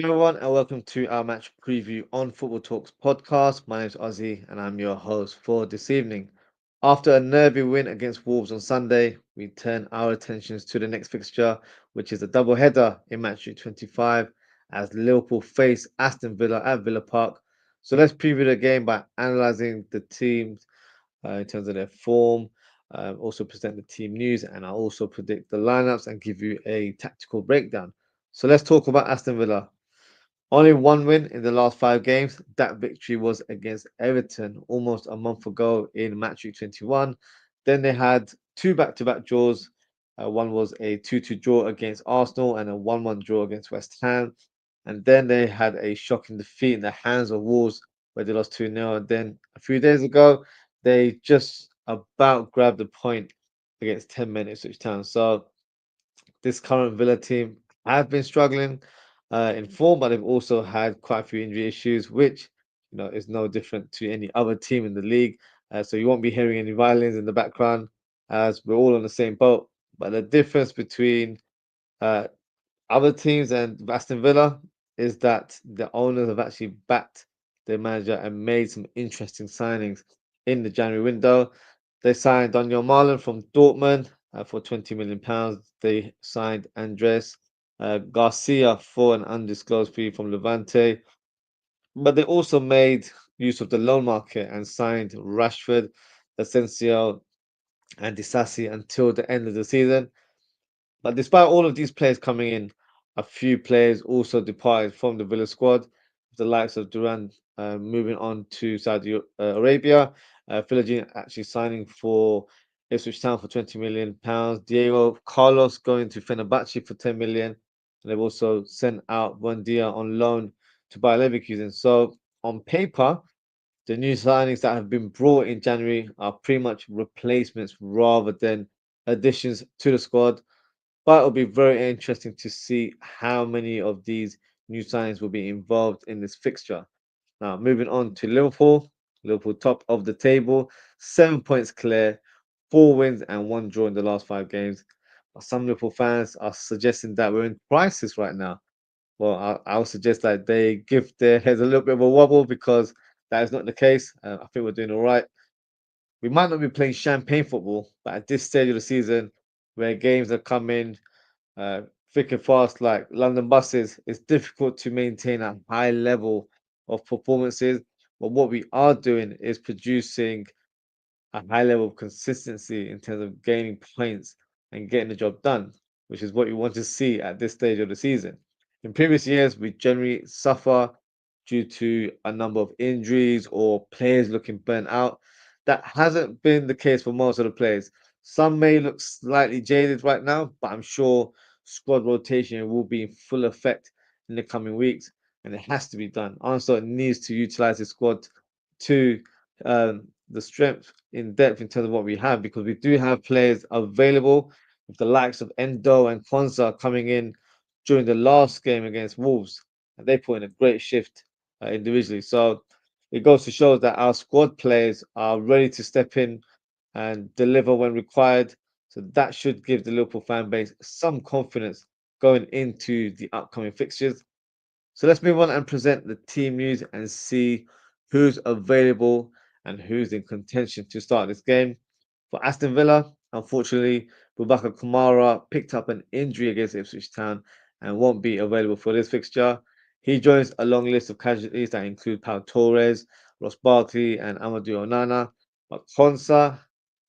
Hello everyone, and welcome to our match preview on Football Talks podcast. My name is Ozzie, and I'm your host for this evening. After a nervy win against Wolves on Sunday, we turn our attentions to the next fixture, which is a double header in Matchweek 25 as Liverpool face Aston Villa at Villa Park. So let's preview the game by analysing the teams in terms of their form, also present the team news, and I'll also predict the lineups and give you a tactical breakdown. So let's talk about Aston Villa. Only one win in the last 5 games. That victory was against Everton almost a month ago in Matchweek 21. Then they had two back-to-back draws. One was a 2-2 draw against Arsenal and a 1-1 draw against West Ham. And then they had a shocking defeat in the hands of Wolves where they lost 2-0. And then a few days ago, they just about grabbed a point against 10 men Ipswich Town. So this current Villa team have been struggling in form, but they've also had quite a few injury issues, which is no different to any other team in the league. So you won't be hearing any violins in the background, as we're all on the same boat. But the difference between uh, other teams and Aston Villa is that the owners have actually backed their manager and made some interesting signings in the January window. They signed Daniel Marlon from Dortmund for £20 million. They signed Andres Garcia for an undisclosed fee from Levante. But they also made use of the loan market and signed Rashford, Asensio, and Disasi until the end of the season. But despite all of these players coming in, a few players also departed from the Villa squad, the likes of Duran moving on to Saudi Arabia, Philogene actually signing for Ipswich Town for £20 million, Diego Carlos going to Fenerbahce for 10 million. And they've also sent out Buendia on loan to Bayer Leverkusen. So on paper, the new signings that have been brought in January are pretty much replacements rather than additions to the squad. But it'll be very interesting to see how many of these new signings will be involved in this fixture. Now, moving on to Liverpool. Liverpool top of the table, 7 points clear, 4 wins and 1 draw in the last 5 games. But some Liverpool fans are suggesting that we're in crisis right now. Well, I would suggest that they give their heads a little bit of a wobble because that is not the case. I think we're doing all right. We might not be playing champagne football, but at this stage of the season, where games are coming uh, thick and fast like London buses, it's difficult to maintain a high level of performances. But what we are doing is producing a high level of consistency in terms of gaining points and getting the job done, which is what you want to see at this stage of the season. In previous years, we generally suffer due to a number of injuries or players looking burnt out. That hasn't been the case for most of the players. Some may look slightly jaded right now, but I'm sure squad rotation will be in full effect in the coming weeks, and it has to be done. Also, needs to utilize the squad to the strength in depth in terms of what we have because we do have players available with the likes of Endo and Kwanzaa coming in during the last game against Wolves, and they put in a great shift individually. So it goes to show that our squad players are ready to step in and deliver when required. So that should give the Liverpool fan base some confidence going into the upcoming fixtures. So let's move on and present the team news and see who's available and who's in contention to start this game. For Aston Villa, unfortunately, Boubacar Kamara picked up an injury against Ipswich Town and won't be available for this fixture. He joins a long list of casualties that include Pau Torres, Ross Barkley, and Amadou Onana. But Konsa,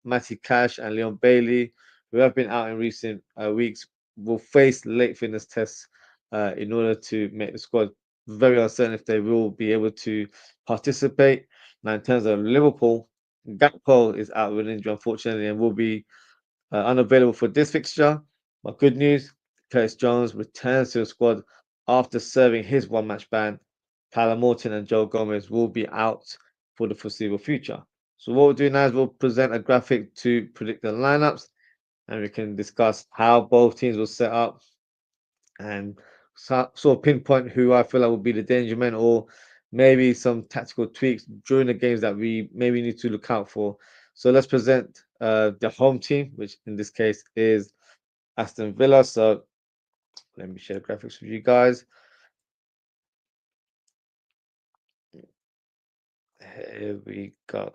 Matty Cash, and Leon Bailey, who have been out in recent weeks, will face late fitness tests in order to make the squad very uncertain if they will be able to participate. Now, in terms of Liverpool, Gakpo is out with an injury, unfortunately, and will be unavailable for this fixture. But good news, Curtis Jones returns to the squad after serving his one-match ban. Tyler Morton and Joe Gomez will be out for the foreseeable future. So what we'll do now is we'll present a graphic to predict the lineups, and we can discuss how both teams will set up and sort of pinpoint who I feel like will be the danger men or maybe some tactical tweaks during the games that we maybe need to look out for. So let's present the home team, which in this case is Aston Villa. So let me share the graphics with you guys. Here we go.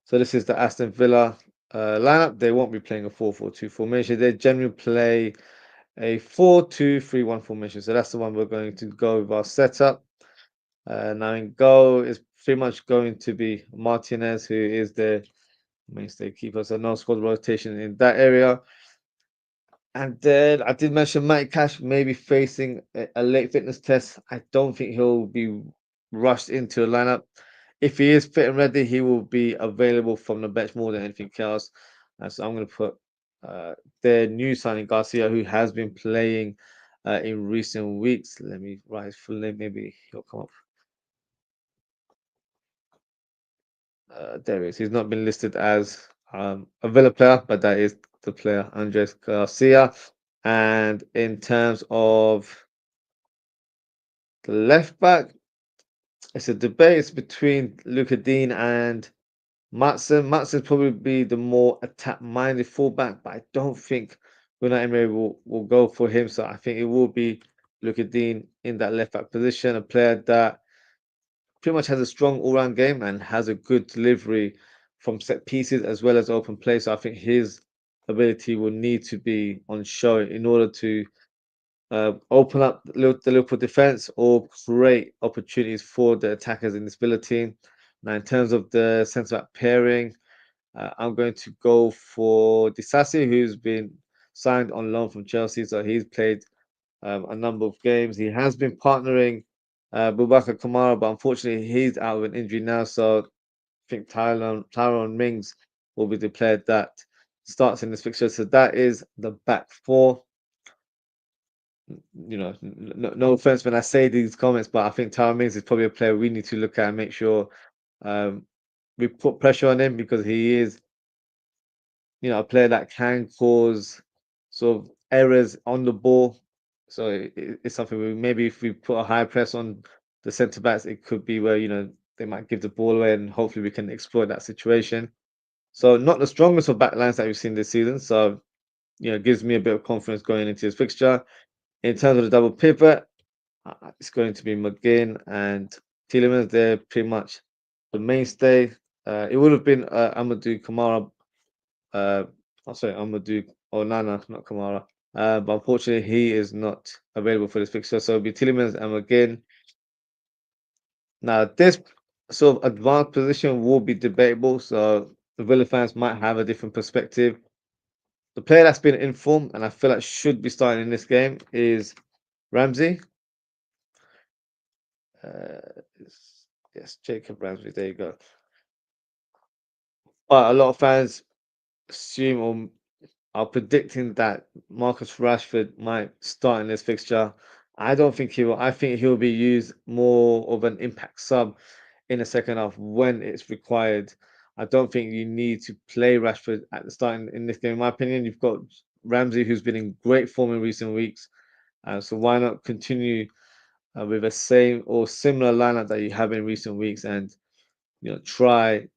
So this is the Aston Villa lineup. They won't be playing a 4-4-2 formation. They generally play a 4-2-3-1 formation. So that's the one we're going to go with our setup. Now in goal is pretty much going to be Martinez, who is the mainstay keeper. So no squad rotation in that area. And then I did mention Mike Cash maybe facing a late fitness test. I don't think he'll be rushed into a lineup. If he is fit and ready, he will be available from the bench more than anything else. So I'm going to put their new signing Garcia, who has been playing in recent weeks. Let me write his full name. Maybe he'll come up. There he is. He's not been listed as a Villa player, but that is the player, Andres Garcia. And in terms of the left back, it's a debate. It's between Luca Dean and Matson. Matson's probably be the more attack-minded fullback, but I don't think Unai Emery will go for him. So I think it will be Luca Dean in that left back position, a player that pretty much has a strong all-round game and has a good delivery from set pieces as well as open play. So I think his ability will need to be on show in order to open up the Liverpool defense or create opportunities for the attackers in this Villa team. Now, in terms of the centre back pairing, I'm going to go for Disasi, who's been signed on loan from Chelsea. So he's played a number of games. He has been partnering Boubacar Kamara, but unfortunately he's out with an injury now. So I think Tyrone Mings will be the player that starts in this fixture. So that is the back four. No offense when I say these comments, but I think Tyrone Mings is probably a player we need to look at and make sure um, we put pressure on him because he is, a player that can cause sort of errors on the ball. So it's something maybe if we put a high press on the centre backs, it could be where they might give the ball away, and hopefully we can exploit that situation. So not the strongest of backlines that we've seen this season. So it gives me a bit of confidence going into his fixture. In terms of the double pivot, it's going to be McGinn and Tielemans. They're pretty much the mainstay. It would have been Amadou Kamara. Sorry, Amadou Onana, not Kamara. But unfortunately, he is not available for this fixture. So it'll be Tielemans and McGinn. Now, this sort of advanced position will be debatable. So the Villa fans might have a different perspective. The player that's been informed and I feel like should be starting in this game is Ramsey. Yes, Jacob Ramsey. There you go. But a lot of fans assume or are predicting that Marcus Rashford might start in this fixture. I don't think he will. I think he'll be used more of an impact sub in the second half when it's required. I don't think you need to play Rashford at the start in this game. In my opinion, you've got Ramsey, who's been in great form in recent weeks. So why not continue with the same or similar lineup that you have in recent weeks and try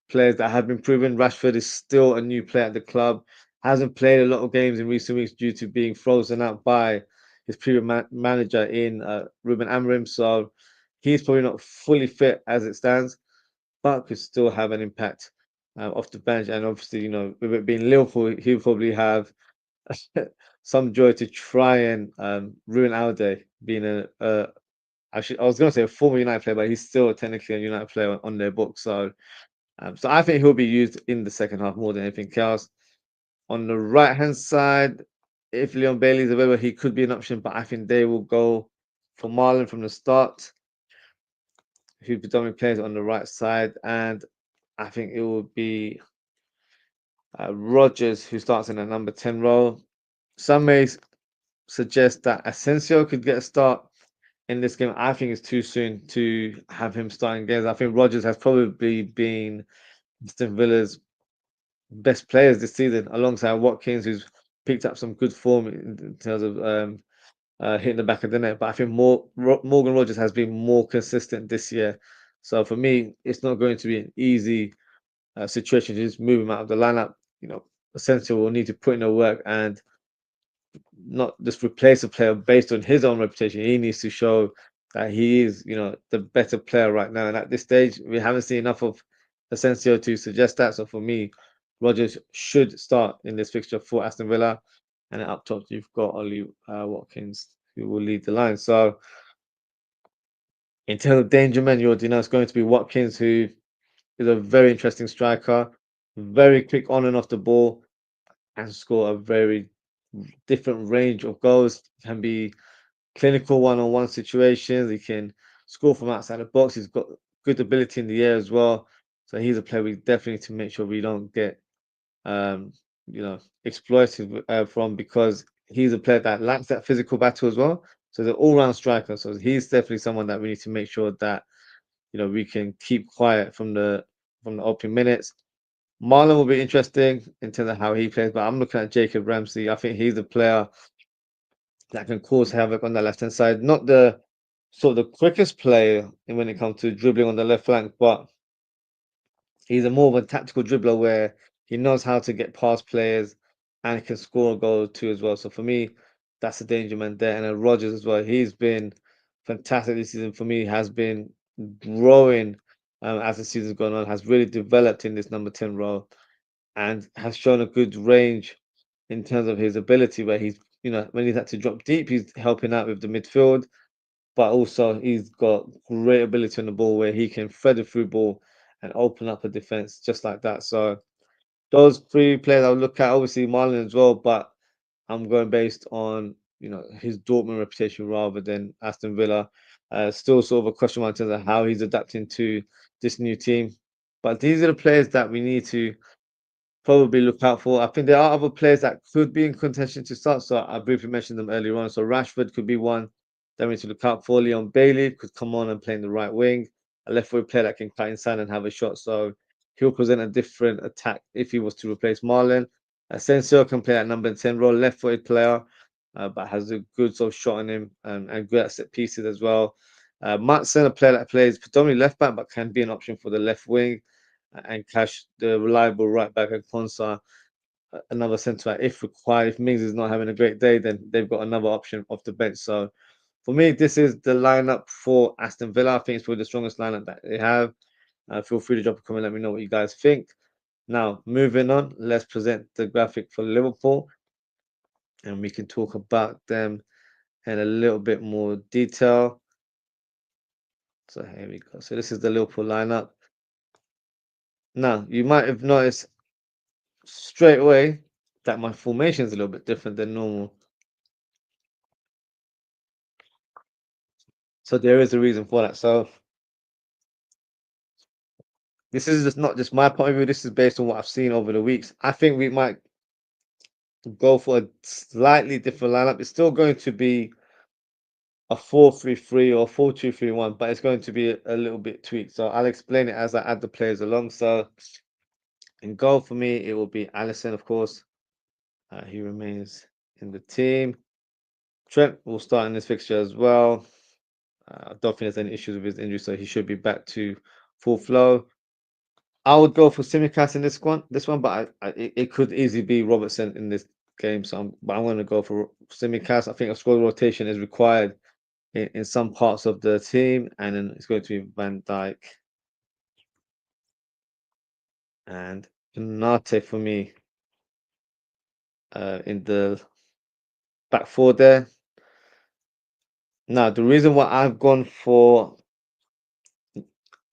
players that have been proven. Rashford is still a new player at the club, hasn't played a lot of games in recent weeks due to being frozen out by his previous manager in Ruben Amorim. So he's probably not fully fit as it stands, but could still have an impact off the bench. And obviously, with it being Liverpool, he'll probably have some joy to try and ruin our day, being I was going to say a former United player, but he's still technically a United player on their book. So I think he'll be used in the second half more than anything else. On the right hand side, if Leon Bailey's available, he could be an option, but I think they will go for Marlon from the start, who predominantly plays on the right side, and I think it will be Rogers who starts in the number 10 role. Some may suggest that Asensio could get a start in this game. I think it's too soon to have him starting games. I think Rogers has probably been Aston Villa's best players this season, alongside Watkins, who's picked up some good form in terms of hitting the back of the net. But I think Morgan Rogers has been more consistent this year. So for me, it's not going to be an easy situation to just move him out of the lineup. Essentially, will need to put in the work and not just replace a player based on his own reputation. He needs to show that he is, the better player right now. And at this stage, we haven't seen enough of Asensio to suggest that. So for me, Rodgers should start in this fixture for Aston Villa. And then up top, you've got Ollie Watkins, who will lead the line. So in terms of danger men, you already know it's going to be Watkins, who is a very interesting striker, very quick on and off the ball, and score a very different range of goals. Can be clinical one-on-one situations. He can score from outside the box. He's got good ability in the air as well. So he's a player we definitely need to make sure we don't get, um, exploited from, because he's a player that lacks that physical battle as well. So he's an all-round striker. So he's definitely someone that we need to make sure that we can keep quiet from the opening minutes. Marlon will be interesting in terms of how he plays, but I'm looking at Jacob Ramsey. I think he's a player that can cause havoc on the left hand side. Not the sort of the quickest player when it comes to dribbling on the left flank, but he's a more of a tactical dribbler where he knows how to get past players and can score a goal too as well. So for me, that's a danger man there. And then Rogers as well. He's been fantastic this season for me. Has been growing as the season's gone on. Has really developed in this number 10 role and has shown a good range in terms of his ability. Where he's when he's had to drop deep, he's helping out with the midfield, but also he's got great ability on the ball where he can thread a through ball and open up a defense just like that. So those three players I'll look at, obviously Marlon as well, but I'm going based on his Dortmund reputation rather than Aston Villa. Still sort of a question mark in terms of how he's adapting to this new team. But these are the players that we need to probably look out for. I think there are other players that could be in contention to start. So I briefly mentioned them earlier on. So Rashford could be one that we need to look out for. Leon Bailey could come on and play in the right wing. A left foot player that can cut inside and have a shot. So he'll present a different attack if he was to replace Marlon. Asensio can play at number 10 role, left footed player, but has a good sort of shot on him and good at set pieces as well. Matson, a player that plays predominantly left back, but can be an option for the left wing, and Cash, the reliable right back, and Konsa, another centre back if required. If Mings is not having a great day, then they've got another option off the bench. So for me, this is the lineup for Aston Villa. I think it's probably the strongest lineup that they have. Feel free to drop a comment, let me know what you guys think. Now, moving on, let's present the graphic for Liverpool, and we can talk about them in a little bit more detail. So here we go. So this is the Liverpool lineup. Now, you might have noticed straight away that my formation is a little bit different than normal. So there is a reason for that. So this is just not just my point of view. This is based on what I've seen over the weeks. I think we might go for a slightly different lineup. It's still going to be a 4-3-3 or 4-2-3-1, but it's going to be a little bit tweaked. So I'll explain it as I add the players along. So in goal for me, it will be Alisson, of course. He remains in the team. Trent will start in this fixture as well. I don't think there's any issues with his injury, so he should be back to full flow. I would go for Simicast in this one, but it could easily be Robertson in this game. So I'm going to go for Simicast. I think a squad rotation is required in some parts of the team, and then it's going to be Van Dijk and Nate for me in the back four there. Now, the reason why I've gone for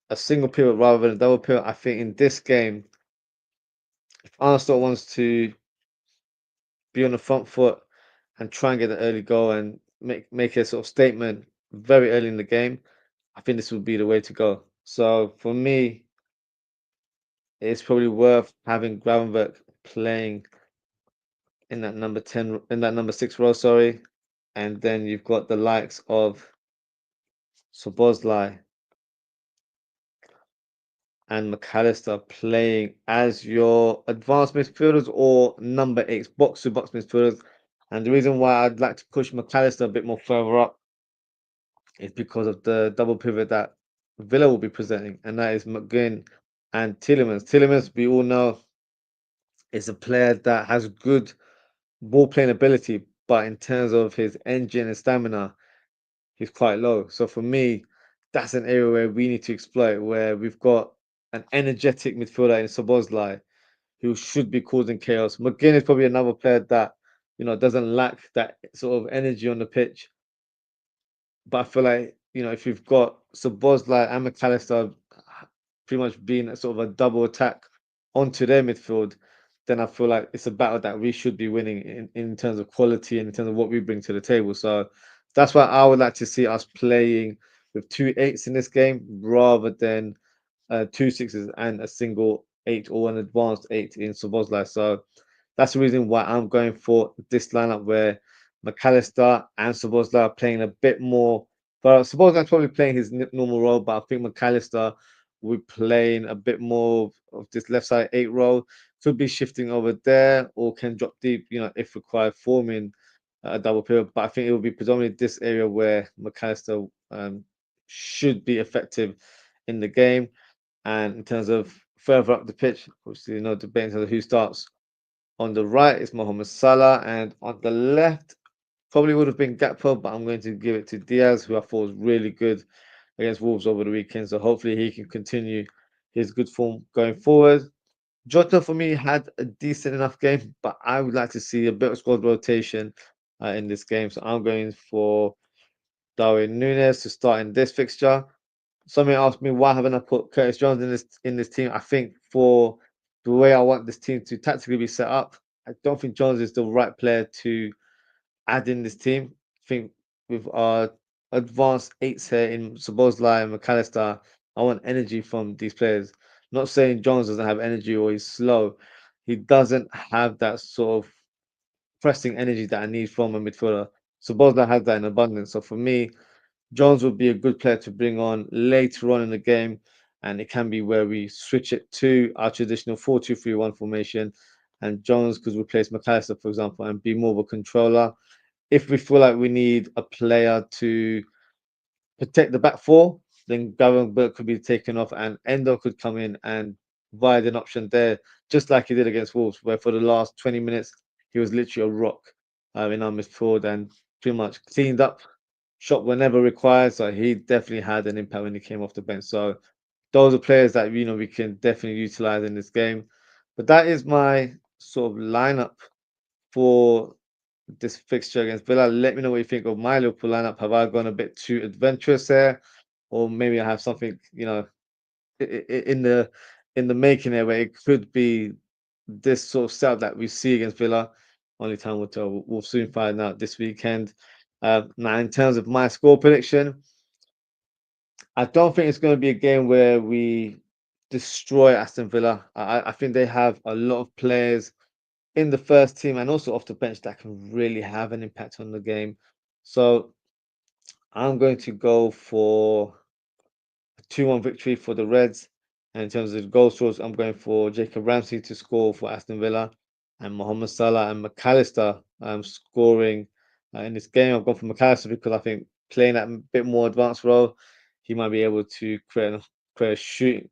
a single pivot rather than a double pivot, I think in this game, if Arsenal wants to be on the front foot and try and get an early goal and make a sort of statement very early in the game, I think this would be the way to go. So for me, it's probably worth having Gravenberg playing in that number 10, in that number 6 role, sorry. And then you've got the likes of Sobozlai and McAllister playing as your advanced midfielders or number 8 box to box midfielders. And the reason why I'd like to push McAllister a bit more further up is because of the double pivot that Villa will be presenting, and that is McGinn and Tielemans. Tielemans, we all know, is a player that has good ball playing ability, but in terms of his engine and stamina, he's quite low. So for me, that's an area where we need to exploit, where we've got an energetic midfielder in Szoboszlai who should be causing chaos. McGinn is probably another player that, doesn't lack that sort of energy on the pitch. But I feel like, if you've got Szoboszlai and McAllister pretty much being a sort of a double attack onto their midfield, then I feel like it's a battle that we should be winning in terms of quality and in terms of what we bring to the table. So that's why I would like to see us playing with two eights in this game rather than two sixes and a single eight or an advanced eight in Szoboszlai. So that's the reason why I'm going for this lineup where McAllister and Szoboszlai are playing a bit more. But Szoboszlai's probably playing his normal role, but I think McAllister will be playing a bit more of this left side eight role. Could be shifting over there or can drop deep, if required, forming a double pivot. But I think it will be predominantly this area where McAllister should be effective in the game. And in terms of further up the pitch, obviously, debate in terms of who starts. On the right is Mohamed Salah, and on the left probably would have been Gakpo, but I'm going to give it to Diaz, who I thought was really good against Wolves over the weekend. So hopefully he can continue his good form going forward. Jota for me had a decent enough game, but I would like to see a bit of squad rotation in this game. So I'm going for Darwin Núñez to start in this fixture. Somebody asked me why haven't I put Curtis Jones in this team. I think for the way I want this team to tactically be set up, I don't think Jones is the right player to add in this team. I think with our advanced eights here in Szoboszlai and McAllister, I want energy from these players. Not saying Jones doesn't have energy or he's slow. He doesn't have that sort of pressing energy that I need from a midfielder. Szoboszlai has that in abundance. So for me, Jones would be a good player to bring on later on in the game, and it can be where we switch it to our traditional 4-2-3-1 formation, and Jones could replace McAllister, for example, and be more of a controller. If we feel like we need a player to protect the back four, then Gavin Burke could be taken off, and Endo could come in and provide an option there, just like he did against Wolves, where for the last 20 minutes he was literally a rock in our midfield and pretty much cleaned up shot whenever required. So he definitely had an impact when he came off the bench. So those are players that we can definitely utilize in this game. But that is my sort of lineup for this fixture against Villa. Let me know what you think of my Liverpool lineup. Have I gone a bit too adventurous there, or maybe I have something in the making there where it could be this sort of setup that we see against Villa. Only time will tell. We'll soon find out this weekend. Now, in terms of my score prediction, I don't think it's going to be a game where we destroy Aston Villa. I think they have a lot of players in the first team and also off the bench that can really have an impact on the game. So I'm going to go for 2-1 victory for the Reds. And in terms of goal scorers, I'm going for Jacob Ramsey to score for Aston Villa and Mohamed Salah and McAllister scoring in this game. I've gone for McAllister because I think playing that bit more advanced role, he might be able to create a shooting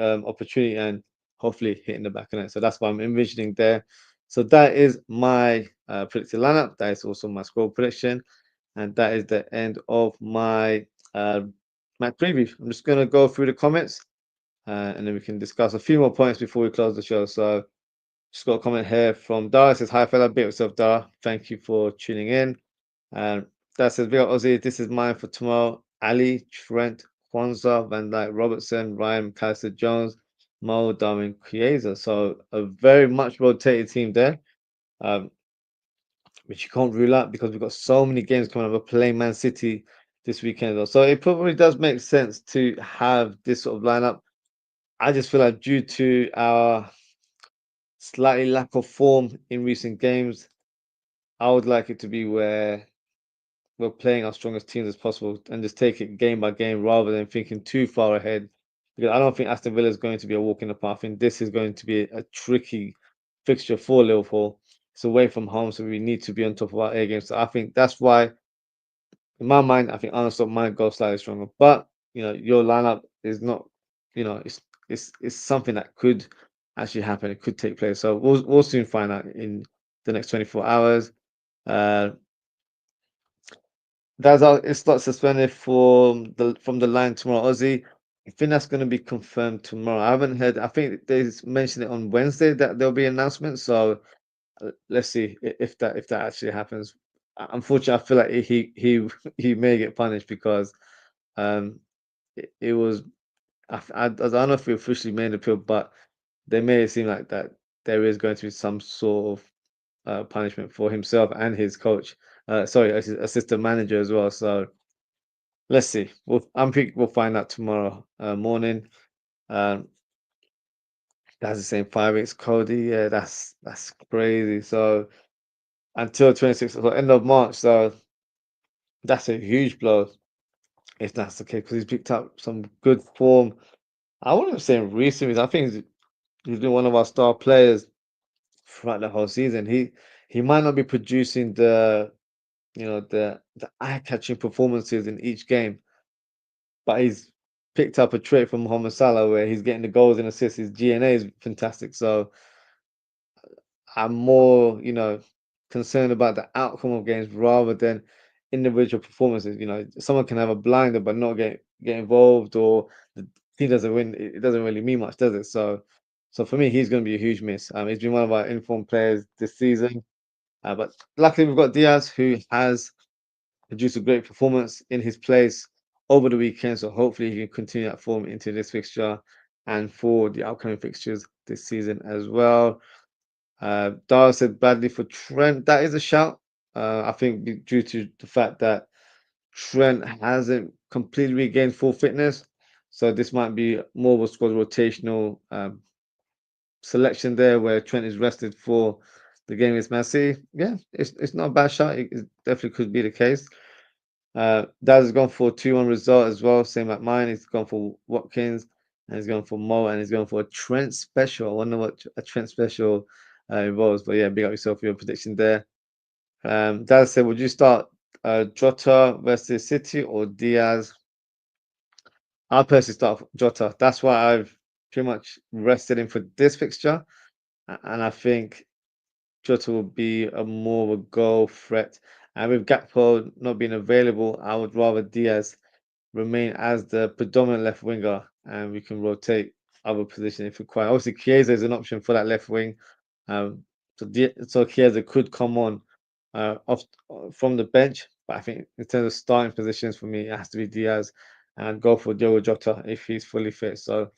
opportunity and hopefully hitting the back of it. So that's what I'm envisioning there. So that is my predicted lineup. That is also my score prediction. And that is the end of my match preview. I'm just going to go through the comments and then we can discuss a few more points before we close the show. So, just got a comment here from Dara. It says, "Hi, fella. Bit yourself, Dara. Thank you for tuning in." And that says, "Big up, Ozzie. This is mine for tomorrow. Ali, Trent, Kwanzaa, Van Dyke, Robertson, Ryan, McAllister, Jones, Mo, Darwin, Chiesa." So, a very much rotated team there. Um, which you can't rule out because we've got so many games coming up. We're playing Man City this weekend, though. So it probably does make sense to have this sort of lineup. I just feel like due to our slightly lack of form in recent games, I would like it to be where we're playing our strongest teams as possible and just take it game by game rather than thinking too far ahead. Because I don't think Aston Villa is going to be a walk in the park. I think this is going to be a tricky fixture for Liverpool. It's away from home, so we need to be on top of our A games. So I think that's why, in my mind, I think Arsenal might go slightly stronger. But your lineup is not, it's something that could actually happen. It could take place. So we'll soon find out in the next 24 hours. Uh, That's how it's not suspended from the line tomorrow. Ozzy, I think that's going to be confirmed tomorrow. I haven't heard. I think they mentioned it on Wednesday that there'll be an announcement. So let's see if that actually happens. Unfortunately, I feel like he he may get punished because um it was I don't know if he officially made an appeal, but they made it seem like that there is going to be some sort of punishment for himself and his coach. Sorry, his assistant manager as well. So let's see. I'm think we'll find out tomorrow morning. Um, that's the same 5 weeks, Cody. Yeah, that's crazy. So until 26th, so end of March. So that's a huge blow if that's the case because he's picked up some good form. I wouldn't say in recent years. I think he's been one of our star players throughout the whole season. He might not be producing the eye-catching performances in each game, but he's picked up a trait from Mohamed Salah where he's getting the goals and assists. His GNA is fantastic. So I'm more, concerned about the outcome of games rather than individual performances. Someone can have a blinder but not get involved, or the team doesn't win. It doesn't really mean much, does it? So for me, he's going to be a huge miss. He's been one of our informed players this season, but luckily we've got Diaz who has produced a great performance in his place over the weekend. So hopefully he can continue that form into this fixture and for the upcoming fixtures this season as well. Dara said Bradley for Trent. That is a shout. I think due to the fact that Trent hasn't completely regained full fitness. So this might be more of a squad rotational selection there where Trent is rested for the game against Man City. Yeah, it's not a bad shot. It definitely could be the case. Daz has gone for a 2-1 result as well, same like mine. He's gone for Watkins and he's gone for Mo and he's gone for a Trent special. I wonder what a Trent special involves, but yeah, big up yourself for your prediction there. Daz said, would you start Jota versus City or Diaz? I'll personally start Jota. That's why I've pretty much rested him for this fixture, and I think Jota will be a more of a goal threat. And with Gakpo not being available, I would rather Diaz remain as the predominant left winger, and we can rotate other positions if required. Obviously, Chiesa is an option for that left wing, so Chiesa could come on off from the bench. But I think in terms of starting positions for me, it has to be Diaz, and go for Diogo Jota if he's fully fit. So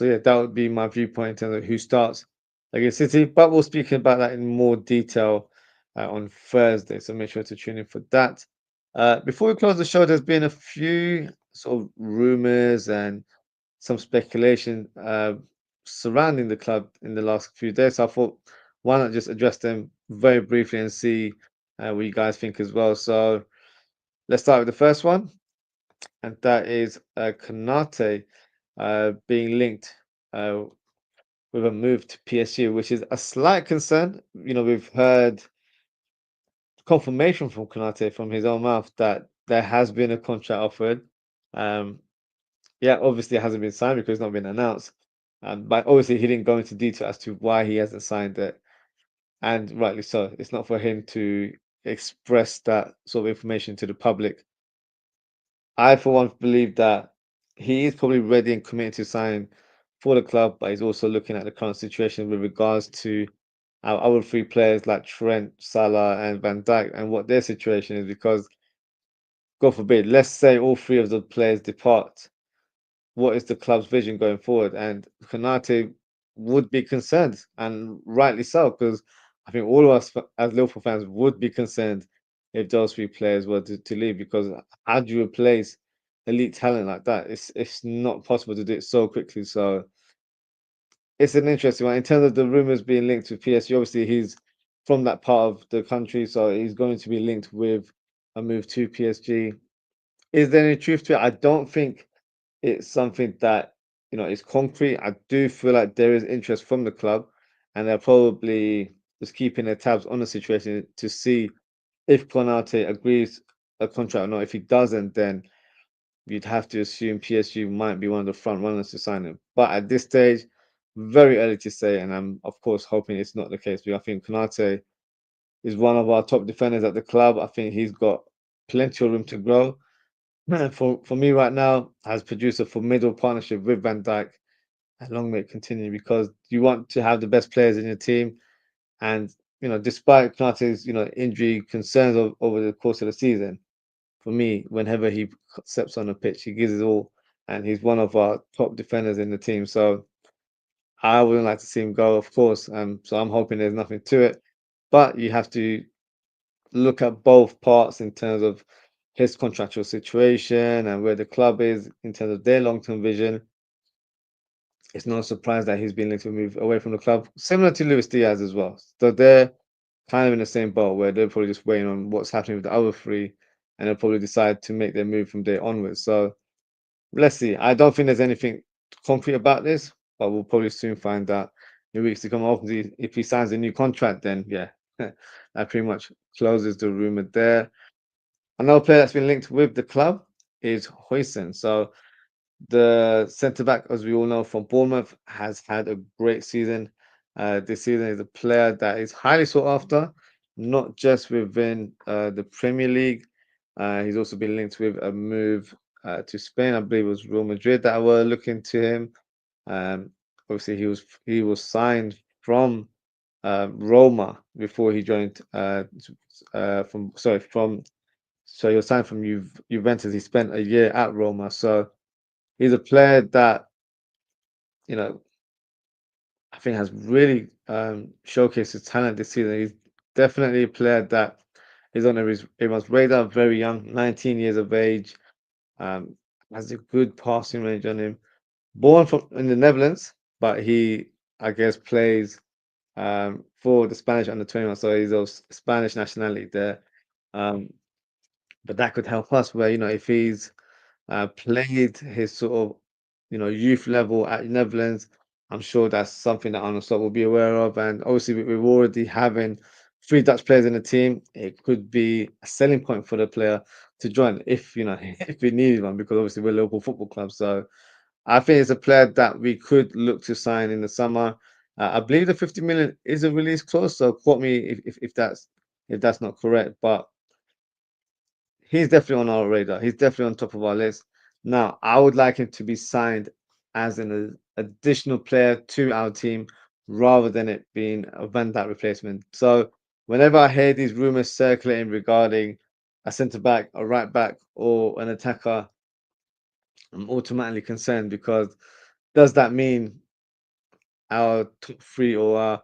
yeah, that would be my viewpoint in terms of who starts against City. But we'll speak about that in more detail on Thursday. So make sure to tune in for that. Before we close the show, there's been a few sort of rumors and some speculation surrounding the club in the last few days. So I thought, why not just address them very briefly and see what you guys think as well. So let's start with the first one, and that is Konate being linked with a move to PSG, which is a slight concern. We've heard confirmation from Konate from his own mouth that there has been a contract offered. Um, yeah, obviously it hasn't been signed because it's not been announced. But obviously he didn't go into detail as to why he hasn't signed it, and rightly so. It's not for him to express that sort of information to the public. I, for one, believe that he is probably ready and committed to sign for the club, but he's also looking at the current situation with regards to our other three players like Trent, Salah, and Van Dijk, and what their situation is. Because, God forbid, let's say all three of the players depart, what is the club's vision going forward? And Konate would be concerned, and rightly so, because I think all of us as Liverpool fans would be concerned if those three players were to leave. Because how do you replace elite talent like that? It's not possible to do it so quickly. So it's an interesting one in terms of the rumors being linked to PSG. Obviously, he's from that part of the country, so he's going to be linked with a move to PSG. Is there any truth to it? I don't think it's something that is concrete. I do feel like there is interest from the club, and they're probably just keeping their tabs on the situation to see if Konate agrees a contract or not. If he doesn't, then you'd have to assume PSG might be one of the front runners to sign him. But at this stage, very early to say, and I'm of course hoping it's not the case. Because I think Konate is one of our top defenders at the club. I think he's got plenty of room to grow. For me right now, as producer for middle partnership with Van Dijk, and long may it continue because you want to have the best players in your team. And despite Konate's injury concerns over the course of the season, for me, whenever he steps on the pitch, he gives his all, and he's one of our top defenders in the team. So I wouldn't like to see him go, of course. So I'm hoping there's nothing to it, but you have to look at both parts in terms of his contractual situation and where the club is in terms of their long-term vision. It's no surprise that he's been linked to move away from the club, similar to Luis Diaz as well. So they're kind of in the same boat where they're probably just waiting on what's happening with the other three, and they'll probably decide to make their move from there onwards. So let's see. I don't think there's anything concrete about this, but we'll probably soon find out in weeks to come. Obviously, if he signs a new contract, then yeah, that pretty much closes the rumor there. Another player that's been linked with the club is Huijsen. So the centre back, as we all know, from Bournemouth, has had a great season. This season is a player that is highly sought after, not just within the Premier League. He's also been linked with a move to Spain. I believe it was Real Madrid that were looking to him. Um, Obviously, he was signed from Roma before he joined. From sorry from so he was signed from Juventus. He spent a year at Roma, so he's a player that you know I think has really showcased his talent this season. He's definitely a player that is on everyone's radar. Very young, 19 years of age. Um, has a good passing range on him. Born from in the Netherlands, but he I guess plays for the Spanish under 21, so he's of Spanish nationality there. Um, but that could help us where if he's played his sort of youth level at Netherlands. I'm sure that's something that Arnold Slot will be aware of, and obviously with already having three Dutch players in the team, it could be a selling point for the player to join if if we needed one, because obviously we're a local football club. So I think it's a player that we could look to sign in the summer. I believe the 50 million is a release clause, so quote me if that's not correct, but he's definitely on our radar. He's definitely on top of our list. Now, I would like him to be signed as an additional player to our team rather than it being a Van Dijk replacement. So, whenever I hear these rumors circulating regarding a centre back, a right back, or an attacker, I'm automatically concerned because does that mean our top three or our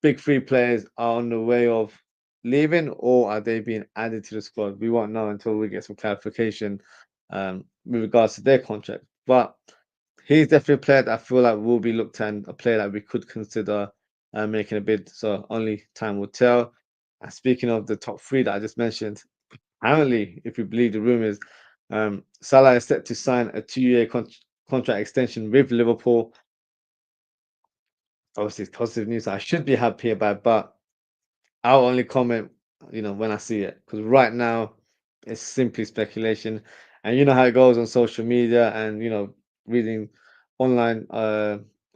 big three players are on the way of leaving, or are they being added to the squad? We won't know until we get some clarification with regards to their contract. But he's definitely a player that I feel like will be looked at, and a player that we could consider making a bid. So only time will tell. And speaking of the top three that I just mentioned, apparently, if you believe the rumors, Salah is set to sign a 2-year contract extension with Liverpool. Obviously, it's positive news. I should be happy about, but I'll only comment, when I see it, because right now it's simply speculation, and you know how it goes on social media, and reading online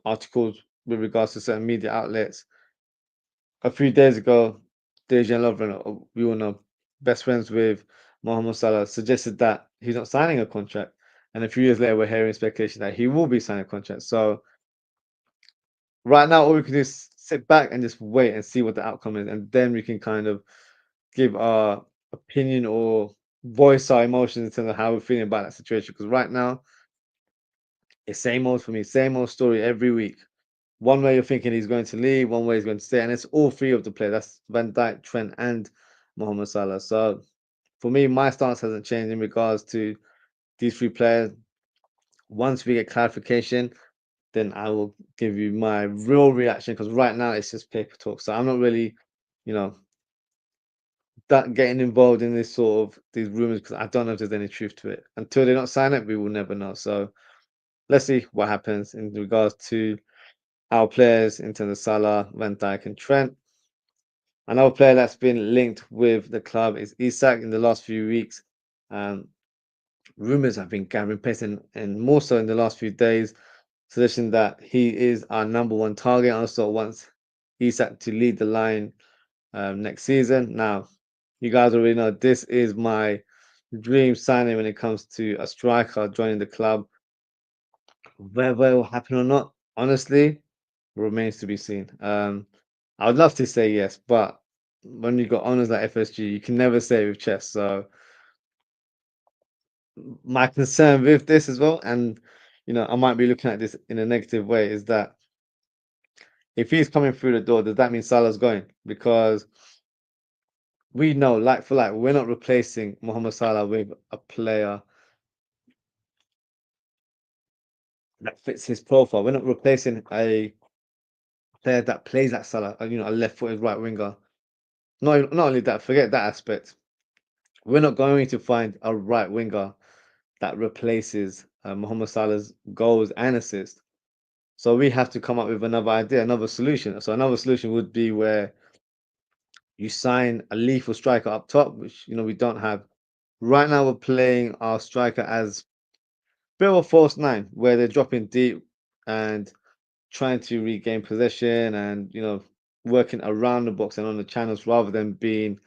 articles with regards to certain media outlets. A few days ago, Dejan Lovren, we all know, best friends with Mohamed Salah, suggested that he's not signing a contract, and a few years later, we're hearing speculation that he will be signing a contract. So right now, all we can do is sit back and just wait and see what the outcome is, and then we can kind of give our opinion or voice our emotions in terms of how we're feeling about that situation. Because right now, it's same old for me, same old story every week. One way you're thinking he's going to leave, one way he's going to stay, and it's all three of the players. That's Van Dijk, Trent, and Mohamed Salah. So for me, my stance hasn't changed in regards to these three players. Once we get clarification, then I will give you my real reaction, because right now it's just paper talk. So I'm not really, you know, that getting involved in this sort of these rumors, because I don't know if there's any truth to it. Until they don't sign it, we will never know. So let's see what happens in regards to our players in terms of Salah, Van Dijk, and Trent. Another player that's been linked with the club is Isak in the last few weeks. Um, Rumors have been gathering pace, and more so in the last few days, suggesting that he is our number one target. Also wants Isak to lead the line next season. Now, you guys already know this is my dream signing when it comes to a striker joining the club. Whether it will happen or not, honestly, remains to be seen. I would love to say yes, but when you got honors like FSG, you can never say it with chess. So my concern with this as well, and I might be looking at this in a negative way, is that if he's coming through the door, does that mean Salah's going? Because we know, like for like, we're not replacing Mohamed Salah with a player that fits his profile. We're not replacing a player that plays like Salah, a left-footed right winger. Not only that, forget that aspect. We're not going to find a right winger that replaces Mohamed Salah's goals and assists. So we have to come up with another idea, another solution. So another solution would be where you sign a lethal striker up top, which we don't have. Right now we're playing our striker as bit of a false nine, where they're dropping deep and trying to regain possession and working around the box and on the channels rather than being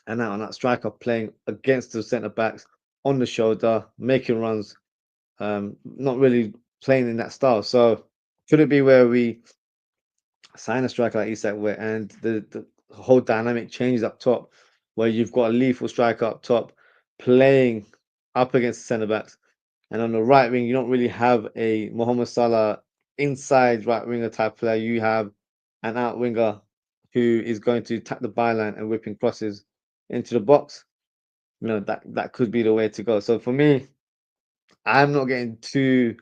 an out and out striker playing against the centre backs on the shoulder, making runs, not really playing in that style. So could it be where we sign a striker like Isak where and the whole dynamic changes up top, where you've got a lethal striker up top playing up against the centre backs, and on the right wing you don't really have a Mohamed Salah inside right winger type player. You have an out winger who is going to tap the byline and whipping crosses into the box. That could be the way to go. So for me, I'm not getting too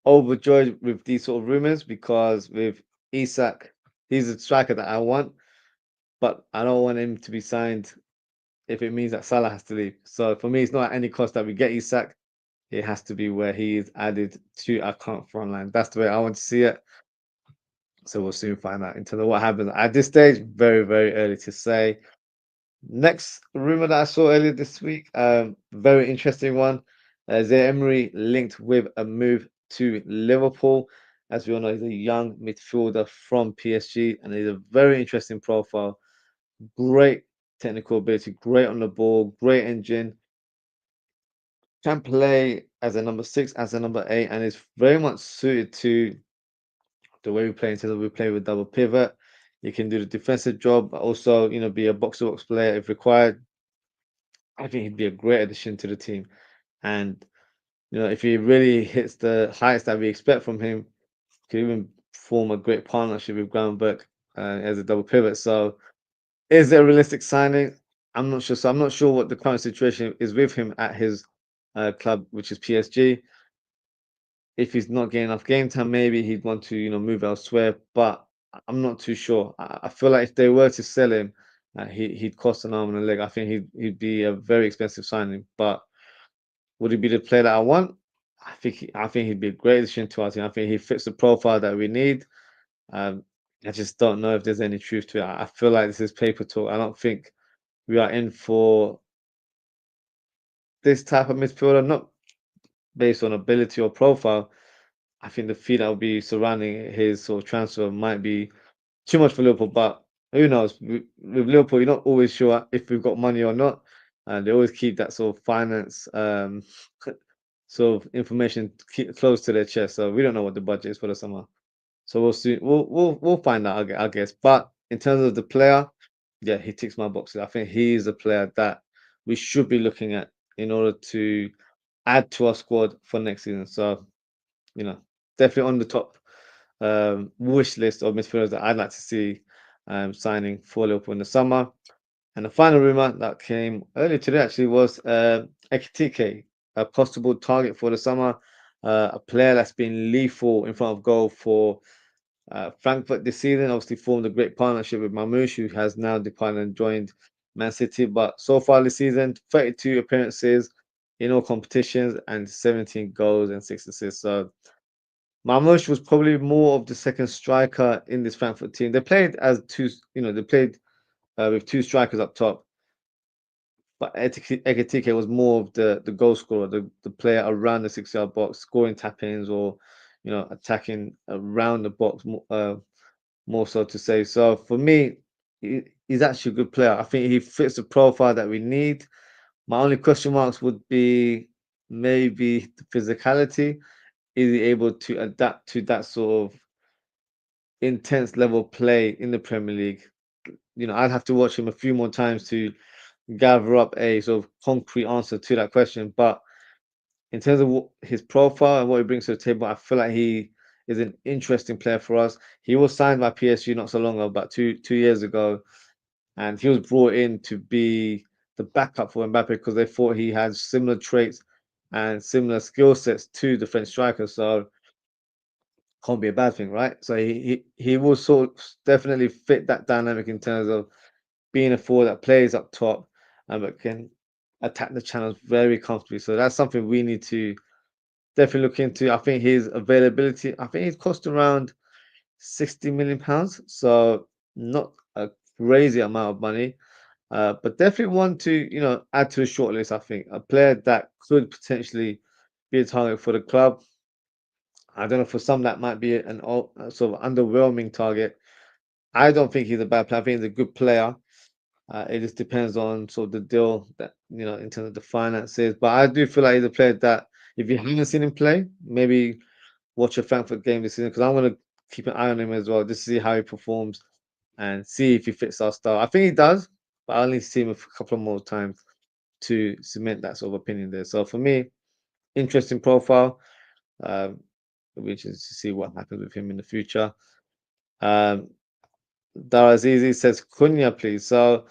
overjoyed with these sort of rumors because with Isak, he's a striker that I want, but I don't want him to be signed if it means that Salah has to leave. So for me, it's not at any cost that we get Isak. It has to be where he is added to our current front line. That's the way I want to see it. So we'll soon find out in terms of what happens. At this stage, very, very early to say. Next rumor that I saw earlier this week, very interesting one. Zaire Emery linked with a move to Liverpool. As we all know, he's a young midfielder from PSG, and he's a very interesting profile. Great technical ability, great on the ball, great engine. Can play as a number 6, as a number 8, and is very much suited to the way we play in terms of we play with double pivot. You can do the defensive job, but also, be a box-to-box player if required. I think he'd be a great addition to the team. And, if he really hits the heights that we expect from him, could even form a great partnership with Groundberg as a double pivot. So, is it a realistic signing? I'm not sure. So, I'm not sure what the current situation is with him at his club, which is PSG. If he's not getting enough game time, maybe he'd want to, move elsewhere. But I'm not too sure. I feel like if they were to sell him, he'd cost an arm and a leg. I think he'd be a very expensive signing. But would he be the player that I want? I think he'd be a great addition to our team. I think he fits the profile that we need. Um, I just don't know if there's any truth to it. I feel like this is paper talk. I don't think we are in for this type of midfielder, not based on ability or profile. I think the fee that will be surrounding his sort of transfer might be too much for Liverpool. But who knows? With Liverpool, you're not always sure if we've got money or not. And they always keep that sort of finance sort of information close to their chest. So we don't know what the budget is for the summer. So we'll see. We'll find out, I guess. But in terms of the player, yeah, he ticks my boxes. I think he is a player that we should be looking at in order to add to our squad for next season. So, you know, definitely on the top wish list of midfielders that I'd like to see signing for Liverpool in the summer. And the final rumor that came earlier today actually was Ekitike, a possible target for the summer, a player that's been lethal in front of goal for Frankfurt this season. Obviously formed a great partnership with Mamouche, who has now departed and joined Man City. But so far this season, 32 appearances in all competitions and 17 goals and 6 assists. So Mamouche was probably more of the second striker in this Frankfurt team. They played as two, they played with two strikers up top. But Ekitike was more of the goal scorer, the player around the 6-yard box, scoring tap-ins or, attacking around the box more so to say. So for me, he's actually a good player. I think he fits the profile that we need. My only question marks would be maybe the physicality. Is he able to adapt to that sort of intense level of play in the Premier League? I'd have to watch him a few more times to gather up a sort of concrete answer to that question. But in terms of his profile and what he brings to the table, I feel like he is an interesting player for us. He was signed by PSG not so long ago, about two years ago, and he was brought in to be the backup for Mbappe because they thought he had similar traits and similar skill sets to the French striker. So can't be a bad thing, right? So he will sort of definitely fit that dynamic in terms of being a forward that plays up top and but can attack the channels very comfortably. So that's something we need to definitely look into. I think his availability, I think he's cost around £60 million, so not a crazy amount of money. But definitely one to add to the shortlist. I think a player that could potentially be a target for the club. I don't know, for some that might be a sort of underwhelming target. I don't think he's a bad player. I think he's a good player. It just depends on sort of the deal that in terms of the finances. But I do feel like he's a player that if you haven't seen him play, maybe watch a Frankfurt game this season because I'm going to keep an eye on him as well, just to see how he performs and see if he fits our style. I think he does, but I'll need to see him a couple of more times to cement that sort of opinion there. So for me, interesting profile. Um, which is to see what happens with him in the future. Um, Darazizi says Cunha, please. So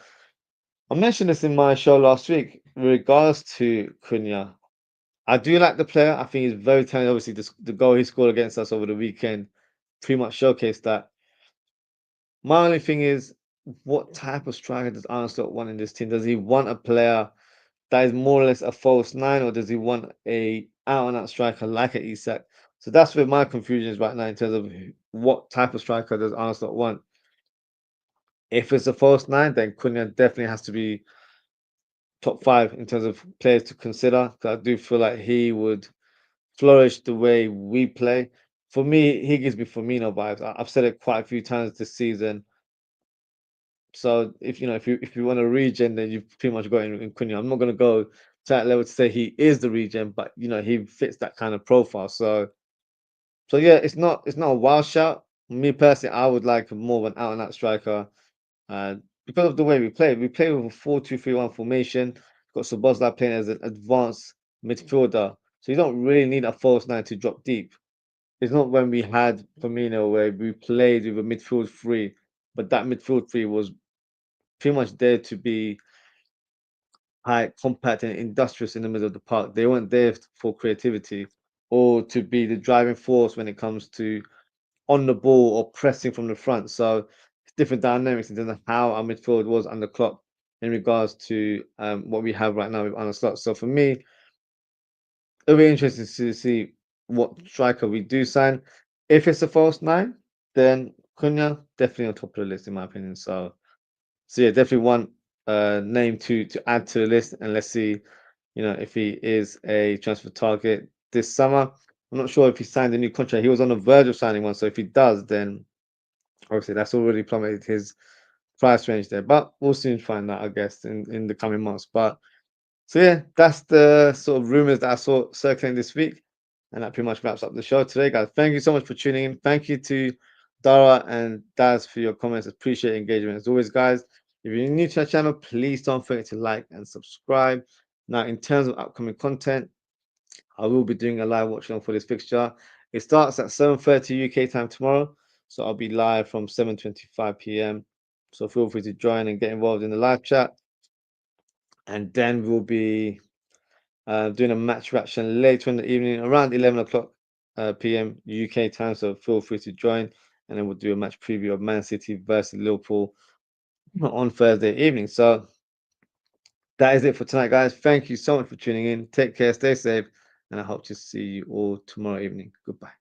I mentioned this in my show last week in regards to Cunha. I do like the player. I think he's very talented. Obviously, the goal he scored against us over the weekend pretty much showcased that. My only thing is, what type of striker does Arne Slot want in this team? Does he want a player that is more or less a false nine, or does he want a out-and-out striker like an Isak? So that's where my confusion is right now in terms of what type of striker does Arne Slot want. If it's a false nine, then Cunha definitely has to be top five in terms of players to consider. 'Cause I do feel like he would flourish the way we play. For me, he gives me Firmino vibes. I've said it quite a few times this season. So if you want a regen, then you've pretty much got in Cunha. I'm not gonna go to that level to say he is the regen, but he fits that kind of profile. So yeah, it's not a wild shout. Me personally, I would like more of an out and out striker. Because of the way we play. We play with a 4-2-3-1 formation. Got Szoboszlai playing as an advanced midfielder. So you don't really need a false nine to drop deep. It's not when we had Firmino where we played with a midfield three, but that midfield three was pretty much there to be high, compact, and industrious in the middle of the park. They weren't there for creativity or to be the driving force when it comes to on the ball or pressing from the front. So it's different dynamics in terms of how our midfield was under Klopp in regards to what we have right now with Arne Slot. So for me, it'll be interesting to see what striker we do sign. If it's a false nine, then Cunha definitely on top of the list in my opinion. So yeah, definitely one name to add to the list, and let's see, if he is a transfer target this summer. I'm not sure if he signed a new contract. He was on the verge of signing one, so if he does, then obviously that's already plummeted his price range there. But we'll soon find out, I guess, in the coming months. But so yeah, that's the sort of rumors that I saw circulating this week. And that pretty much wraps up the show today, guys. Thank you so much for tuning in. Thank you to Dara and Daz for your comments. Appreciate engagement as always, guys. If you're new to our channel, please don't forget to like and subscribe. Now, in terms of upcoming content, I will be doing a live watch along for this fixture. It starts at 7:30 UK time tomorrow, so I'll be live from 7:25 p.m. So feel free to join and get involved in the live chat. And then we'll be doing a match reaction later in the evening, around 11 o'clock p.m. UK time. So feel free to join, and then we'll do a match preview of Man City versus Liverpool on Thursday evening. So that is it for tonight, guys. Thank you so much for tuning in. Take care, stay safe, and I hope to see you all tomorrow evening. Goodbye.